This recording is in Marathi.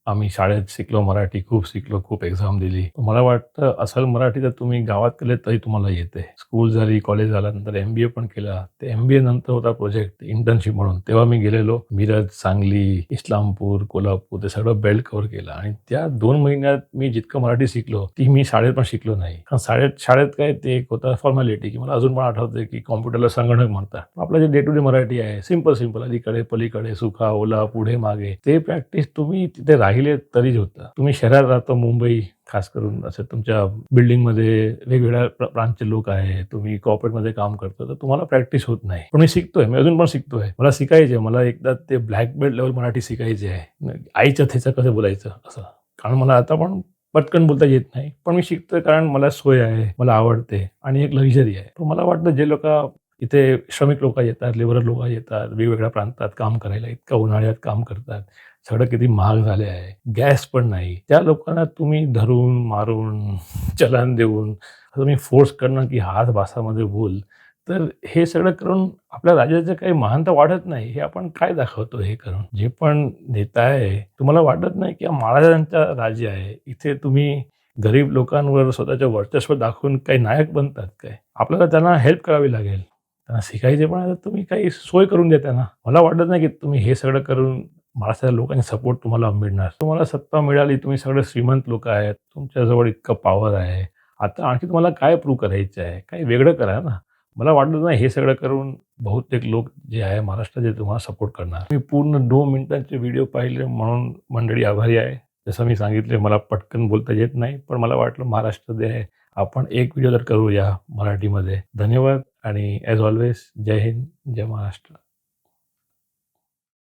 आम्ही शाळेत शिकलो मराठी, खूप शिकलो, खूप एक्झाम दिली. मला वाटतं असल मराठी जर तुम्ही गावात केले तरी तुम्हाला येते. स्कूल झाली, कॉलेज झाल्यानंतर एम-बी-ए पण केला. ते एम-बी-ए नंतर होता प्रोजेक्ट इंटर्नशिप म्हणून. तेव्हा मी गेलेलो मिरज, सांगली, इस्लामपूर, कोल्हापूर ते सगळं बेल्ट कव्हर केलं आणि त्या 2 महिन्यात मी जितकं मराठी शिकलो, ती मी शाळेत पण शिकलो नाही. कारण शाळेत शाळेत काय ते एक होता फॉर्मॅलिटी, की मला अजून पण आठवतंय, की कॉम्प्युटरला संगणक म्हणतात. आपलं जे डे टू डे मराठी आहे, सिंपल, सिंपल अलीकडे, पलीकडे, सुखा, ओला, पुढे, मागे. ते प्रॅक्टिस तुम्ही तिथे राहिले तरी होतं. तुम्ही शहरात राहता, मुंबई खास करून असं तुमच्या बिल्डिंगमध्ये वेगवेगळ्या प्रांतचे लोक आहेत. तुम्ही कॉर्पोरेटमध्ये काम करता, तर तुम्हाला प्रॅक्टिस होत नाही. पण मी शिकतोय, मी अजून पण शिकतोय. मला शिकायचे मला एकदा ते ब्लॅक बेल्ट लेव्हल मराठी शिकायचे आहे. आईच्या ठेचा कसं बोलायचं असं. कारण मला आता पण पटकन बोलता येत नाही. पण मी शिकतोय कारण मला सोय आहे, मला आवडते आणि एक लक्झरी आहे. तर मला वाटतं जे लोकं इथे श्रमिक लोकं येतात, लेबर लोकं येतात, वेगवेगळ्या प्रांतात काम करायला, इतक्या उन्हाळ्यात काम करतात. सगळं किती महाग झाले आहे. गॅस पण नाही. त्या लोकांना तुम्ही धरून, मारून, चलान देऊन तुम्ही फोर्स करणं, की हात भासामध्ये बोल. तर हे सगळं करून आपल्या राज्याचं काही महानता वाढत नाही. हे आपण काय दाखवतो हे करून? जे पण नेता आहे, तुम्हाला वाटत नाही, की हा महाराजांचा राज्य आहे. इथे तुम्ही गरीब लोकांवर स्वतःचं वर्चस्व दाखवून काही नायक बनतात काय? आपल्याला त्यांना हेल्प करावी लागेल. त्यांना शिकायचे पण आहे, तर तुम्ही काही सोय करून द्या त्यांना. मला वाटत नाही, की तुम्ही हे सगळं करून महाराष्ट्राच्या लोकांनी सपोर्ट तुम्हाला मिळणार. तुम्हाला सत्ता मिळाली, तुम्ही सगळे श्रीमंत लोकं आहेत, तुमच्याजवळ इतकं पॉवर आहे. आता आणखी तुम्हाला काय प्रूव्ह करायचं आहे? काही वेगळं करा ना. मला वाटत नाही हे सगळं करून बहुतेक लोक जे आहे महाराष्ट्राचे तुम्हाला सपोर्ट करणार. मी पूर्ण 2 मिनिटांचे व्हिडिओ पाहिले म्हणून मंडळी आभारी आहे. जसं मी सांगितले मला पटकन बोलता येत नाही, पण मला वाटलं महाराष्ट्रामध्ये आहे. आपण एक व्हिडिओ तर करूया मराठीमध्ये. धन्यवाद आणि ॲज ऑल्वेज जय हिंद, जय महाराष्ट्र.